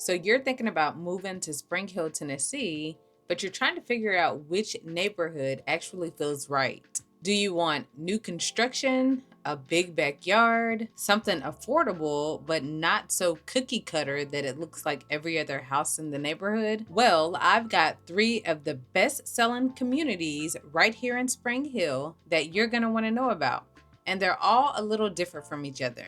So you're thinking about moving to Spring Hill, Tennessee, but you're trying to figure out which neighborhood actually feels right. Do you want new construction, a big backyard, something affordable but not so cookie cutter that it looks like every other house in the neighborhood? Well, I've got 3 of the best selling communities right here in Spring Hill that you're going to want to know about, and they're all a little different from each other.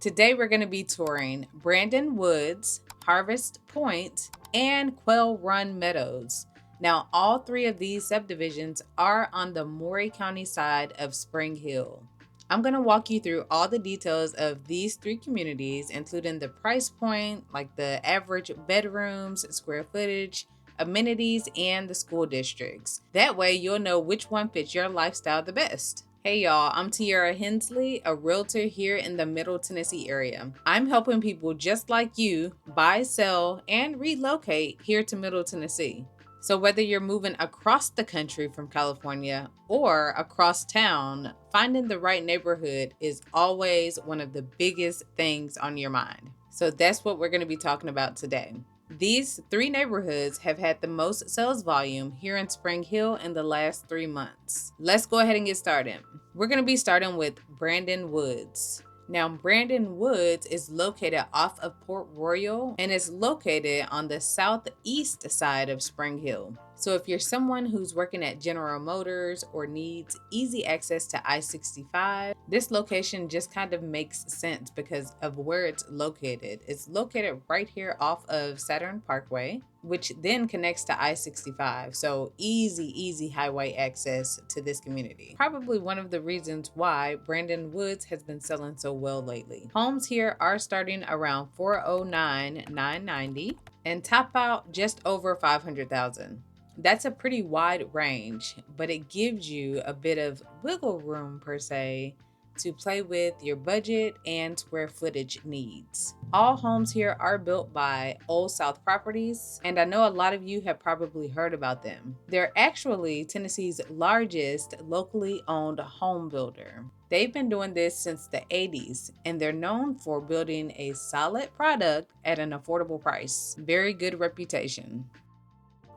Today, we're going to be touring Brandon Woods, Harvest Point, and Quail Run Meadows. Now, all 3 of these subdivisions are on the Maury County side of Spring Hill. I'm going to walk you through all the details of these 3 communities, including the price point, like the average bedrooms, square footage, amenities, and the school districts. That way, you'll know which one fits your lifestyle the best. Hey y'all, I'm Tierra.Hensley, a realtor here in the Middle Tennessee area. I'm helping people just like you buy, sell, and relocate here to Middle Tennessee. So whether you're moving across the country from California or across town, finding the right neighborhood is always one of the biggest things on your mind. So that's what we're going to be talking about today. These 3 neighborhoods have had the most sales volume here in Spring Hill in the last 3 months. Let's go ahead and get started. We're going to be starting with Brandon Woods. Now, Brandon Woods is located off of Port Royal and is located on the southeast side of Spring Hill. So if you're someone who's working at General Motors or needs easy access to I-65, this location just kind of makes sense because of where it's located. It's located right here off of Saturn Parkway, which then connects to I-65. So easy highway access to this community. Probably one of the reasons why Brandon Woods has been selling so well lately. Homes here are starting around $409,990 and top out just over $500,000. That's a pretty wide range, but it gives you a bit of wiggle room per se to play with your budget and square footage needs. All homes here are built by Old South Properties, and I know a lot of you have probably heard about them. They're actually Tennessee's largest locally owned home builder. They've been doing this since the 80s, and they're known for building a solid product at an affordable price. Very good reputation.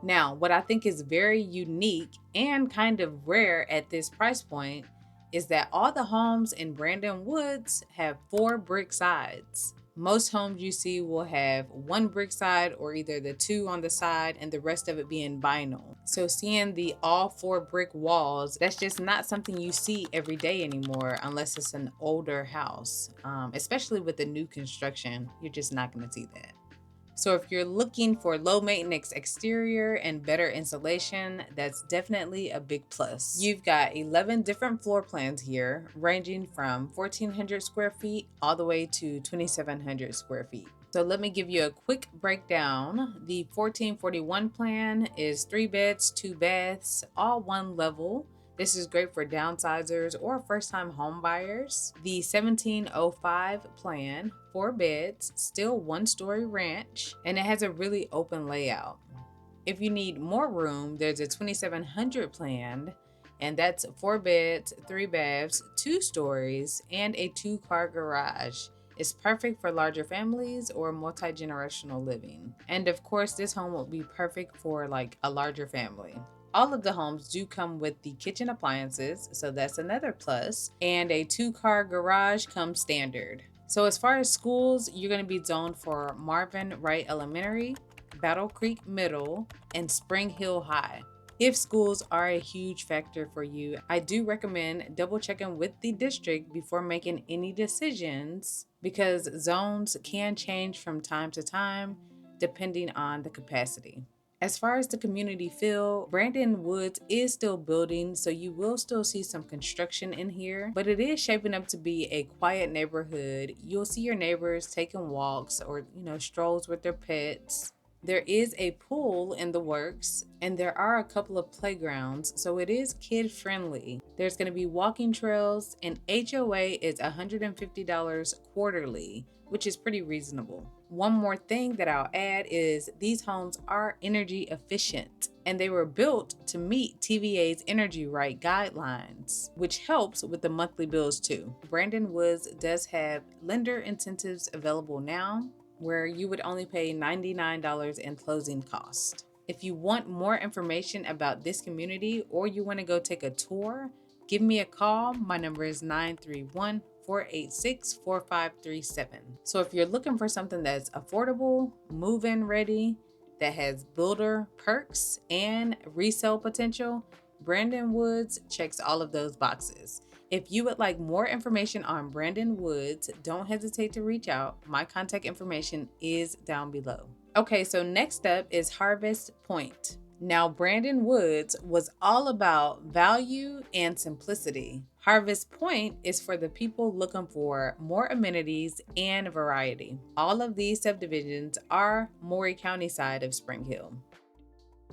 Now, what I think is very unique and kind of rare at this price point is that all the homes in Brandon Woods have 4 brick sides. Most homes you see will have 1 brick side or either the 2 on the side and the rest of it being vinyl. So seeing the all 4 brick walls, that's just not something you see every day anymore unless it's an older house. Especially with the new construction, you're just not going to see that. So if you're looking for low maintenance exterior and better insulation, that's definitely a big plus. You've got 11 different floor plans here, ranging from 1,400 square feet all the way to 2,700 square feet. So let me give you a quick breakdown. The 1441 plan is 3 beds, 2 baths, all 1 level. This is great for downsizers or first-time home buyers. The 1705 plan, 4 beds, still 1-story ranch, and it has a really open layout. If you need more room, there's a 2700 plan, and that's 4 beds, 3 baths, 2 stories, and a 2-car garage. It's perfect for larger families or multi-generational living. And of course, this home will be perfect for like a larger family. All of the homes do come with the kitchen appliances, so that's another plus, and a 2-car garage comes standard. So as far as schools, you're going to be zoned for Marvin Wright Elementary, Battle Creek Middle, and Spring Hill High. If schools are a huge factor for you, I do recommend double checking with the district before making any decisions because zones can change from time to time depending on the capacity. As far as the community feel, Brandon Woods is still building, so you will still see some construction in here, but it is shaping up to be a quiet neighborhood. You'll see your neighbors taking walks or, strolls with their pets. There is a pool in the works, and there are a couple of playgrounds, so it is kid-friendly. There's going to be walking trails, and HOA is $150 quarterly, which is pretty reasonable. One more thing that I'll add is these homes are energy efficient, and they were built to meet TVA's Energy Right guidelines, which helps with the monthly bills too. Brandon Woods does have lender incentives available now. where you would only pay $99 in closing cost. If you want more information about this community or you want to go take a tour, give me a call. My number is 931-486-4537. So if you're looking for something that's affordable, move-in ready, that has builder perks and resale potential, Brandon Woods checks all of those boxes. If you would like more information on Brandon Woods, don't hesitate to reach out. My contact information is down below. Okay, so next up is Harvest Point. Now, Brandon Woods was all about value and simplicity. Harvest Point is for the people looking for more amenities and variety. All of these subdivisions are Maury County side of Spring Hill.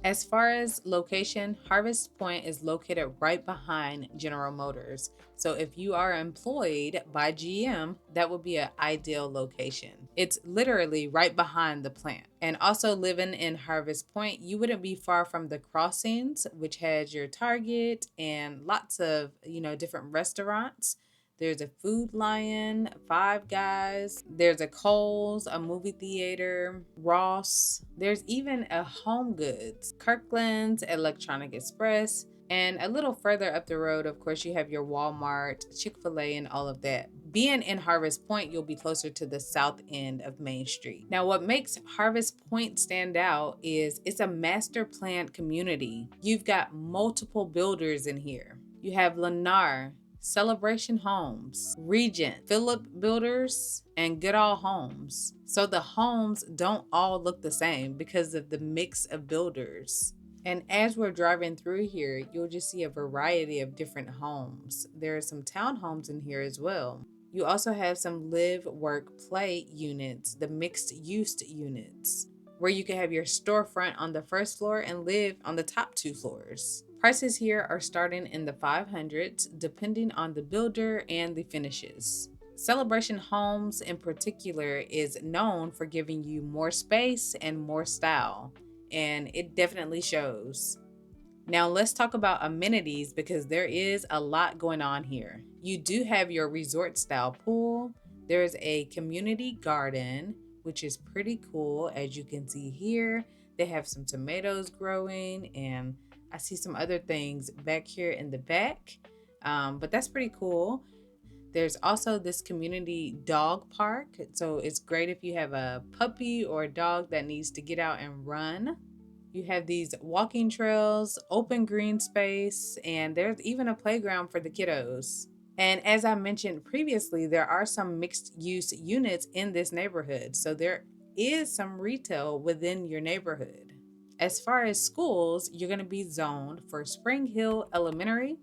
As far as location, Harvest Point is located right behind General Motors. So if you are employed by GM, that would be an ideal location. It's literally right behind the plant. And also living in Harvest Point, you wouldn't be far from the crossings, which has your Target and lots of, different restaurants. There's a Food Lion, Five Guys, there's a Kohl's, a movie theater, Ross. There's even a Home Goods, Kirkland's, Electronic Express, and a little further up the road, of course, you have your Walmart, Chick-fil-A, and all of that. Being in Harvest Point, you'll be closer to the south end of Main Street. Now, what makes Harvest Point stand out is it's a master planned community. You've got multiple builders in here. You have Lennar, Celebration Homes, Regent, Phillip Builders, and Goodall Homes. So the homes don't all look the same because of the mix of builders. And as we're driving through here, you'll just see a variety of different homes. There are some townhomes in here as well. You also have some live, work, play units, the mixed use units, where you can have your storefront on the first floor and live on the top 2 floors. Prices here are starting in the 500s, depending on the builder and the finishes. Celebration Homes in particular is known for giving you more space and more style, and it definitely shows. Now let's talk about amenities because there is a lot going on here. You do have your resort style pool. There's a community garden, which is pretty cool. As you can see here, they have some tomatoes growing, and I see some other things back here in the back, but that's pretty cool. There's also this community dog park. So it's great if you have a puppy or a dog that needs to get out and run. You have these walking trails, open green space, and there's even a playground for the kiddos. And as I mentioned previously, there are some mixed use units in this neighborhood. So there is some retail within your neighborhood. As far as schools, you're going to be zoned for Spring Hill Elementary,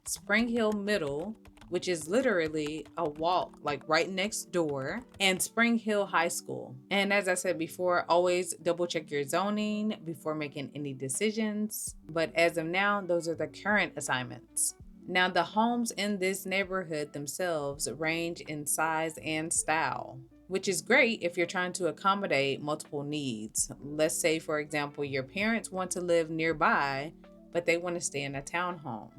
Spring Hill Middle, which is literally a walk like right next door, and Spring Hill High School. And as I said before, always double check your zoning before making any decisions. But as of now, those are the current assignments. Now, the homes in this neighborhood themselves range in size and style, which is great if you're trying to accommodate multiple needs. Let's say, for example, your parents want to live nearby, but they want to stay in a townhome.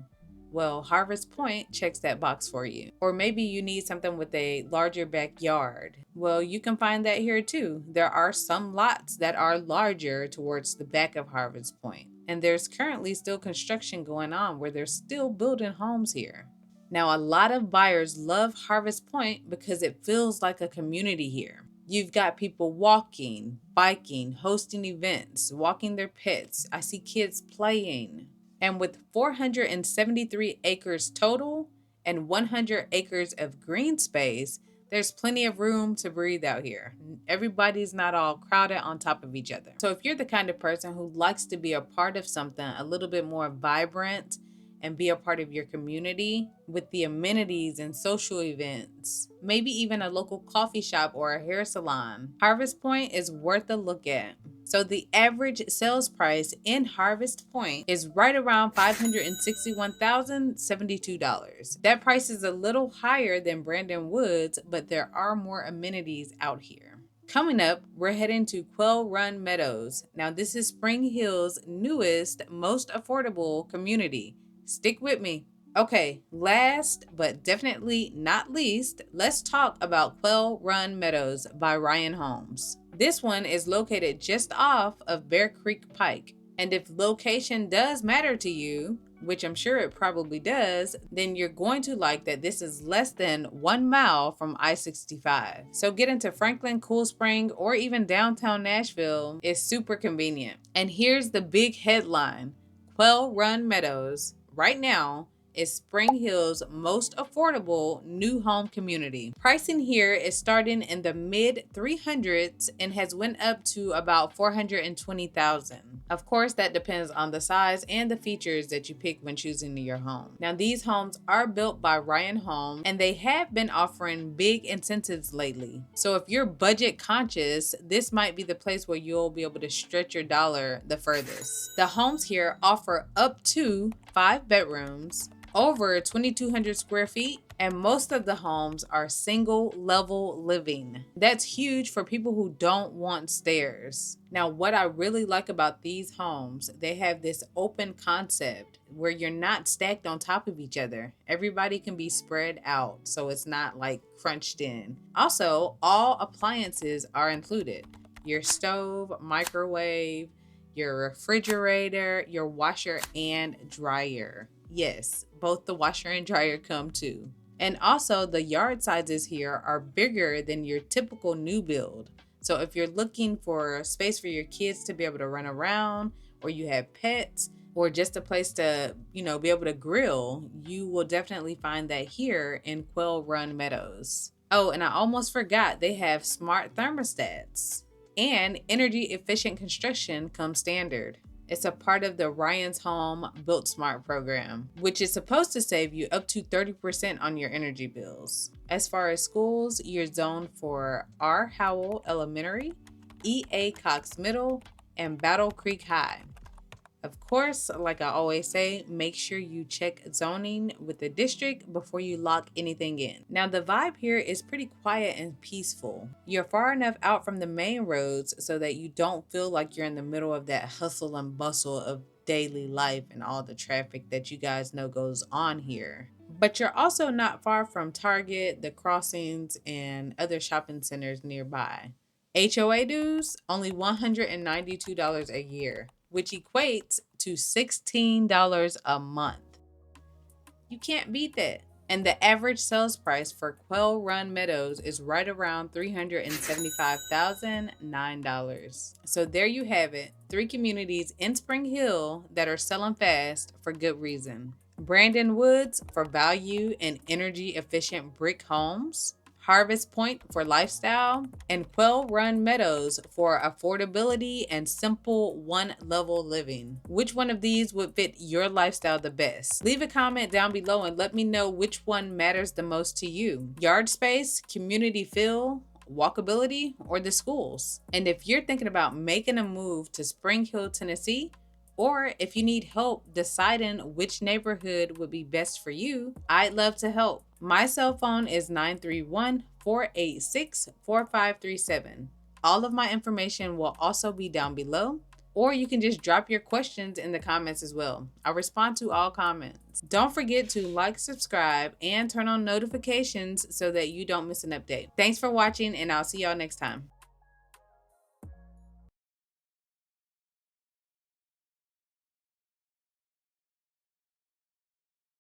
Well, Harvest Point checks that box for you. Or maybe you need something with a larger backyard. Well, you can find that here too. There are some lots that are larger towards the back of Harvest Point. And there's currently still construction going on where they're still building homes here. Now, a lot of buyers love Harvest Point because it feels like a community here. You've got people walking, biking, hosting events, walking their pets. I see kids playing. And with 473 acres total and 100 acres of green space, there's plenty of room to breathe out here. Everybody's not all crowded on top of each other. So if you're the kind of person who likes to be a part of something a little bit more vibrant and be a part of your community with the amenities and social events, maybe even a local coffee shop or a hair salon, Harvest Point is worth a look at. So the average sales price in Harvest Point is right around $561,072. That price is a little higher than Brandon Woods, but there are more amenities out here. Coming up, we're heading to Quail Run Meadows. Now, this is Spring Hill's newest, most affordable community. Stick with me. Okay, last but definitely not least, let's talk about Quail Run Meadows by Ryan Holmes. This one is located just off of Bear Creek Pike. And if location does matter to you, which I'm sure it probably does, then you're going to like that this is less than 1 mile from I-65. So getting to Franklin, Cool Spring, or even downtown Nashville is super convenient. And here's the big headline: Quail Run Meadows right now is Spring Hill's most affordable new home community. Pricing here is starting in the mid 300s and has went up to about 420,000. Of course, that depends on the size and the features that you pick when choosing your home. Now, these homes are built by Ryan Home and they have been offering big incentives lately. So if you're budget conscious, this might be the place where you'll be able to stretch your dollar the furthest. The homes here offer up to 5 bedrooms, over 2,200 square feet, and most of the homes are single level living. That's huge for people who don't want stairs. Now, what I really like about these homes, they have this open concept where you're not stacked on top of each other. Everybody can be spread out, so it's not like crunched in. Also, all appliances are included: your stove, microwave, your refrigerator, your washer and dryer. Yes, both the washer and dryer come too. And also, the yard sizes here are bigger than your typical new build. So if you're looking for space for your kids to be able to run around, or you have pets, or just a place to, be able to grill, you will definitely find that here in Quail Run Meadows. Oh, and I almost forgot, they have smart thermostats. And energy efficient construction comes standard. It's a part of the Ryan's Home Built Smart program, which is supposed to save you up to 30% on your energy bills. As far as schools, you're zoned for R. Howell Elementary, E.A. Cox Middle, and Battle Creek High. Of course, like I always say, make sure you check zoning with the district before you lock anything in. Now, the vibe here is pretty quiet and peaceful. You're far enough out from the main roads so that you don't feel like you're in the middle of that hustle and bustle of daily life and all the traffic that you guys know goes on here. But you're also not far from Target, the crossings, and other shopping centers nearby. HOA dues, only $192 a year, which equates to $16 a month. You can't beat that. And the average sales price for Quail Run Meadows is right around $375,009. So there you have it, 3 communities in Spring Hill that are selling fast for good reason. Brandon Woods for value and energy efficient brick homes, Harvest Point for lifestyle, and Quail Run Meadows for affordability and simple one-level living. Which one of these would fit your lifestyle the best? Leave a comment down below and let me know which one matters the most to you. Yard space, community feel, walkability, or the schools? And if you're thinking about making a move to Spring Hill, Tennessee, or if you need help deciding which neighborhood would be best for you, I'd love to help. My cell phone is 931-486-4537. All of my information will also be down below, or you can just drop your questions in the comments as well. I respond to all comments. Don't forget to like, subscribe, and turn on notifications so that you don't miss an update. Thanks for watching, and I'll see y'all next time.